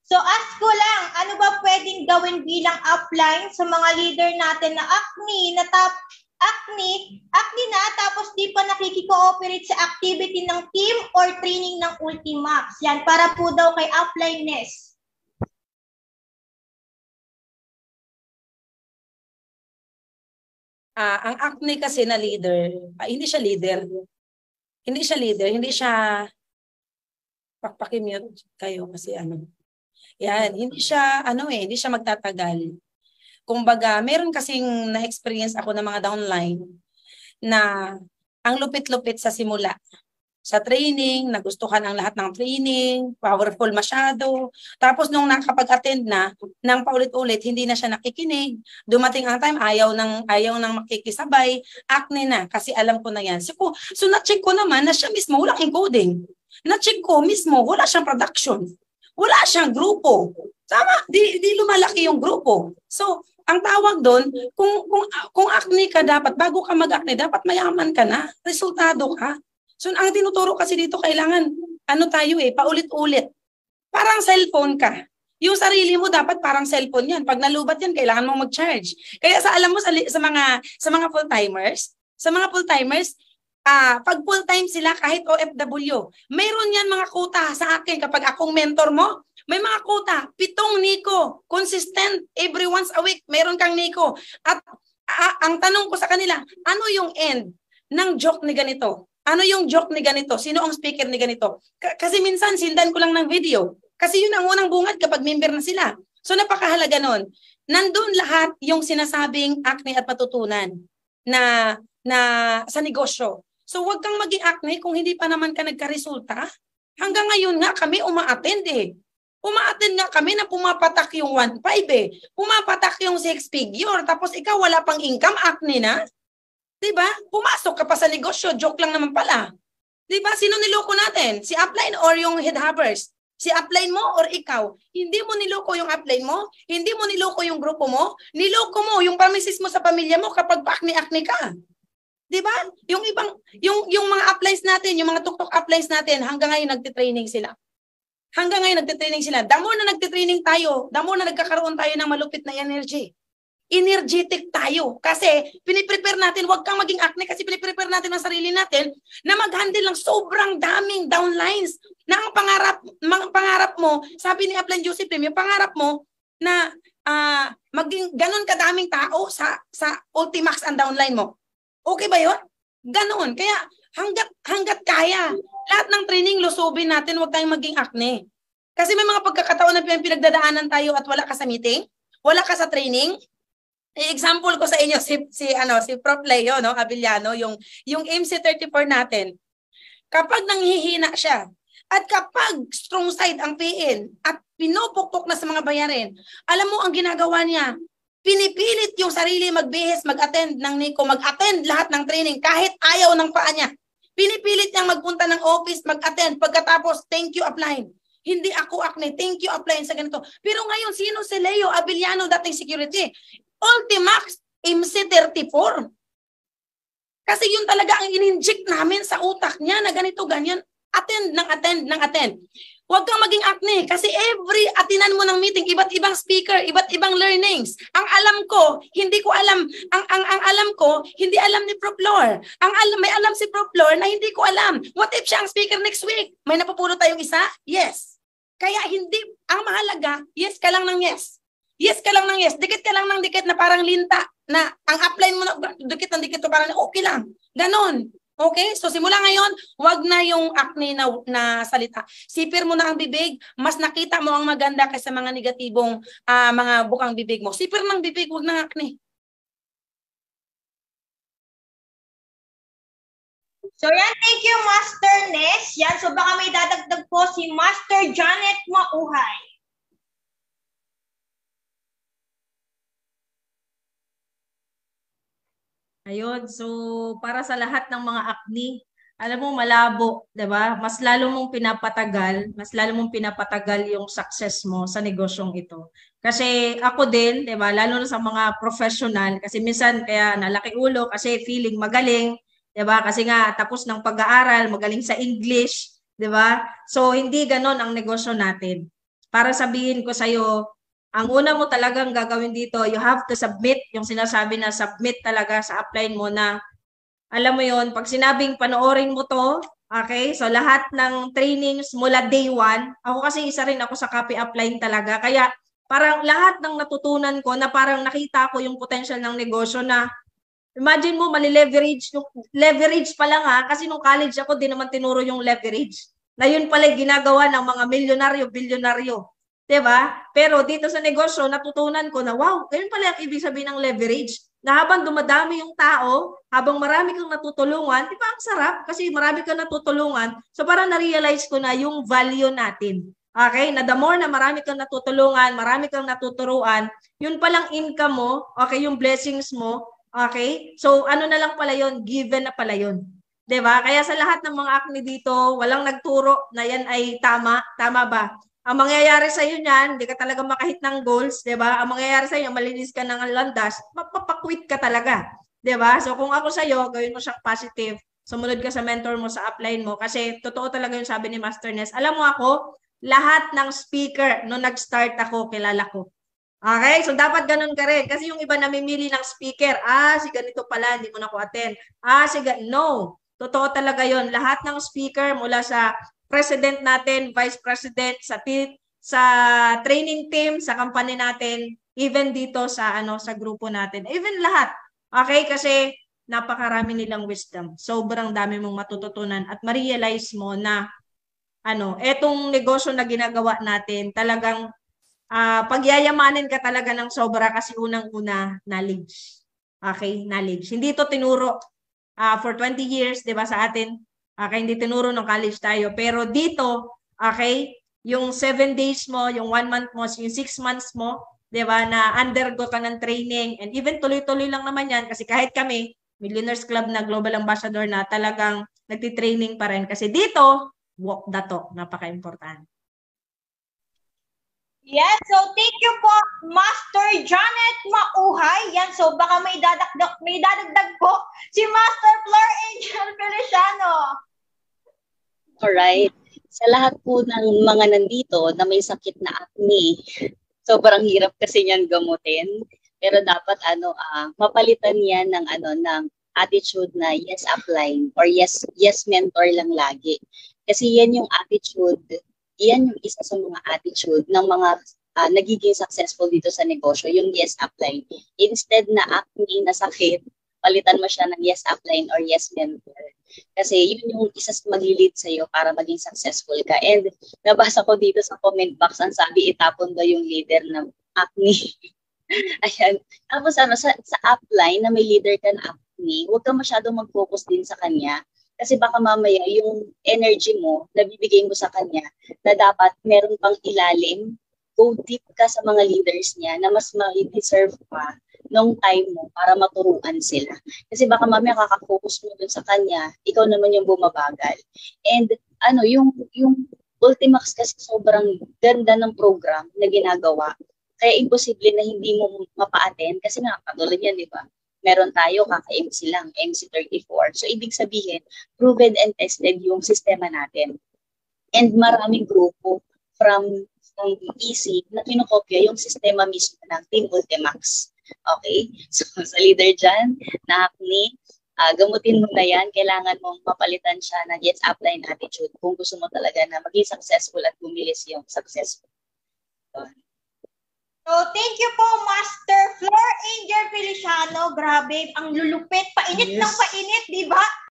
So ask ko lang, ano ba pwedeng gawin bilang upline sa mga leader natin na acne na tapos di pa nakiki-cooperate sa activity ng team or training ng Ultimax. Yan, para po daw kay upline-ness. Ang acne kasi na leader, hindi siya leader. Hindi siya leader, hindi siya pakimute kayo kasi ano. Yan, hindi siya hindi siya magtatagal. Kumbaga, meron kasing na-experience ako ng mga downline na ang lupit-lupit sa simula. Sa training, nagustuhan ang lahat ng training, powerful masyado. Tapos nung nakapag-attend na ng paulit-ulit, hindi na siya nakikinig. Dumating ang time, ayaw nang makikisabay, acne na kasi alam ko na yan. So na-check ko naman na siya mismo walang encoding. Na-check ko mismo, wala siyang production. Wala siyang grupo. Tama, di lumalaki yung grupo. So, ang tawag doon, kung acne ka dapat, bago ka mag-acne, dapat mayaman ka na, resultado ka. So, ang tinuturo kasi dito, kailangan, paulit-ulit. Parang cellphone ka. Yung sarili mo dapat parang cellphone yan. Pag nalubat yan, kailangan mong mag-charge. Kaya alam mo sa mga full-timers, pag full-time sila kahit OFW, mayroon yan mga quota sa akin kapag akong mentor mo, may mga quota, 7 Nico, consistent every once a week, meron kang Nico. At ang tanong ko sa kanila, ano yung end ng joke ni ganito? Ano yung joke ni ganito? Sino ang speaker ni ganito? Kasi minsan sindan ko lang ng video. Kasi yun ang unang bungad kapag member na sila. So napakahalaga nun. Nandun lahat yung sinasabing acne at matutunan na sa negosyo. So wag kang maging acne kung hindi pa naman ka nagka-resulta. Hanggang ngayon nga kami uma-attend eh. Uma-attend nga kami na pumapatak yung 1.5 eh. Pumapatak yung 6 figure. Tapos ikaw wala pang income, acne na. Diba? Pumasok ka pa sa negosyo, joke lang naman pala. Diba? Sino niloko natin? Si upline or yung headhubbers? Si upline mo or ikaw? Hindi mo niloko yung upline mo? Hindi mo niloko yung grupo mo? Niloko mo yung pamisis mo sa pamilya mo kapag acne-acne ka. Diba? Yung mga uplines natin, yung mga tuktok uplines natin, hanggang ngayon nagtitraining sila. Hanggang ngayon nagtitraining sila. The more na nagtitraining tayo, the more na nagkakaroon tayo ng malupit na energy. Energetic tayo. Kasi piniprepare natin, huwag kang maging acne kasi piniprepare natin ang sarili natin na mag-handle ng sobrang daming downlines na ang pangarap mo, sabi ni Upline Josephine, yung pangarap mo na maging ganun kadaming tao sa Ultimax ang downline mo. Okay ba yun? Ganun. Kaya hanggat kaya, lahat ng training lusubin natin, huwag tayong maging acne. Kasi may mga pagkakataon na pinagdadaanan tayo at wala ka sa meeting, wala ka sa training. I-example ko sa inyo si Prof. Leo, no, Abiliano, yung MC34 natin. Kapag nanghihina siya at kapag strong side ang PN at pinupukpok na sa mga bayarin, alam mo ang ginagawa niya, pinipilit yung sarili magbihis, mag-attend ng Nico, mag-attend lahat ng training kahit ayaw ng paa niya. Pinipilit niyang magpunta ng office, mag-attend, pagkatapos, thank you, upline. Hindi ako acne, thank you, upline sa ganito. Pero ngayon, sino si Leo Abiliano, dating security? Ultimax, MC34. Kasi yun talaga ang in-inject namin sa utak niya na ganito, ganyan. Attend. Huwag kang maging acne kasi every atinan mo ng meeting, iba't ibang speaker, iba't ibang learnings. Ang alam ko, hindi ko alam. Ang alam ko, hindi alam ni Prof. Lore. May alam si Prof. Lore na hindi ko alam. What if siya ang speaker next week? May napupulot tayong isa? Yes. Kaya ang mahalaga, yes ka lang ng yes. Yes ka lang ng yes. Dikit ka lang ng dikit na parang linta na ang upline mo na dikit ng dikit to parang okay lang. Ganon. Okay? So simula ngayon, wag na yung acne na salita. Sipir mo na ang bibig, mas nakita mo ang maganda kaysa mga negatibong mga bukang bibig mo. Sipir ng bibig, wag na acne. So yan, thank you Master Ness. Yan, so baka may dadagdag po si Master Janet Mauhay. Ayun, so para sa lahat ng mga acne, alam mo malabo, 'di ba? Mas lalo mong pinapatagal yung success mo sa negosyong ito. Kasi ako din, 'di ba, lalo na sa mga professional kasi minsan kaya nalaki ulo kasi feeling magaling, 'di ba? Kasi nga tapos ng pag-aaral, magaling sa English, 'di ba? So hindi ganoon ang negosyo natin. para sabihin ko sa'yo, ang una mo talagang gagawin dito, you have to submit, yung sinasabi na submit talaga sa upline mo na, alam mo yon, pag sinabing panoorin mo to, okay, so lahat ng trainings mula day 1, ako kasi isa rin ako sa copy upline talaga, kaya parang lahat ng natutunan ko na parang nakita ko yung potential ng negosyo na, imagine mo, mali-leverage, yung leverage pa lang kasi nung college ako, di naman tinuro yung leverage, na yun pala ginagawa ng mga milyonaryo, bilyonaryo. Diba? Pero dito sa negosyo, natutunan ko na, wow, ganyan pala ang ibig sabihin ng leverage. Na habang dumadami yung tao, habang marami kang natutulungan, di ba ang sarap? Kasi marami kang natutulungan. So parang na-realize ko na yung value natin. Okay? Na the more na marami kang natutulungan, marami kang natuturuan, yun palang income mo, okay, yung blessings mo, okay? So ano na lang pala yun, given na pala yun. Diba? Kaya sa lahat ng mga acne dito, walang nagturo na yan ay tama. Tama ba? Ang mangyayari sa iyo niyan, hindi ka talaga makahit ng goals, 'di ba? Ang mangyayari sa iyo, malinis ka ng landas, mapapakwit ka talaga, 'di ba? So kung ako sa iyo, gawin mo siyang positive. Sumunod ka sa mentor mo, sa upline mo kasi totoo talaga 'yung sabi ni Master Ness. Alam mo ako, lahat ng speaker nung nag-start ako, kilala ko. Okay? So dapat ganun ka rin kasi 'yung iba namimili ng speaker, si ganito pala, hindi mo na ko attend. No. Totoo talaga 'yon. Lahat ng speaker mula sa president natin, vice president, sa training team, sa company natin, even dito sa sa grupo natin. Even lahat. Okay? Kasi napakarami nilang wisdom. Sobrang dami mong matututunan at ma-realize mo na etong negosyo na ginagawa natin, talagang pagyayamanin ka talaga ng sobra kasi unang-una, knowledge. Okay? Knowledge. Hindi ito tinuro for 20 years, 'di ba, sa atin? Okay, hindi tinuro ng college tayo. Pero dito, okay, yung 7 days mo, yung 1 month mo, yung 6 months mo, di ba, na undergo ka ng training. And even tuloy-tuloy lang naman yan kasi kahit kami, Millionaires Club na Global Ambassador na talagang nagtitraining pa rin. Kasi dito, walk the talk. Napaka-important. Yes, so thank you po, Master Janet Mauhay. Yan, so baka may dadagdag po si Master Flor Angel Feliciano. Alright. Sa lahat po ng mga nandito na may sakit na acne, sobrang hirap kasi niyan gamutin. Pero dapat mapalitan yan ng attitude na yes upline or yes mentor lang lagi. Kasi yan yung attitude, yan yung isa sa mga attitude ng mga nagiging successful dito sa negosyo, yung yes upline. Instead na acne na sakit, palitan mo siya ng yes upline or yes mentor. Kasi yun yung isa sa mag-lead sa'yo para maging successful ka. And nabasa ko dito sa comment box, ang sabi, itapon daw yung leader ng acne. Ayan. Tapos sa upline na may leader ka na acne, huwag ka masyadong mag-focus din sa kanya. Kasi baka mamaya yung energy mo, nabibigay mo sa kanya, na dapat meron pang ilalim, go deep ka sa mga leaders niya na mas ma-deserve pa nung time mo para maturuan sila. Kasi baka mamaya kakafocus mo dun sa kanya, ikaw naman yung bumabagal. And yung Ultimax kasi sobrang ganda ng program na ginagawa. Kaya imposible na hindi mo mapa-attend kasi nga, katulad yan, di ba? Meron tayo kaka-MC lang, MC34. So, ibig sabihin, proven and tested yung sistema natin. And maraming grupo from EC na kinokopya yung sistema mismo ng Team Ultimax. Okay? So, sa leader dyan, na acne, gamutin mo na yan. Kailangan mong mapalitan siya ng yes upline attitude kung gusto mo talaga na maging successful at bumilis yung successful. So, thank you po, Master Flor Angel Feliciano. Grabe, ang lulupit. Painit ng painit, di ba?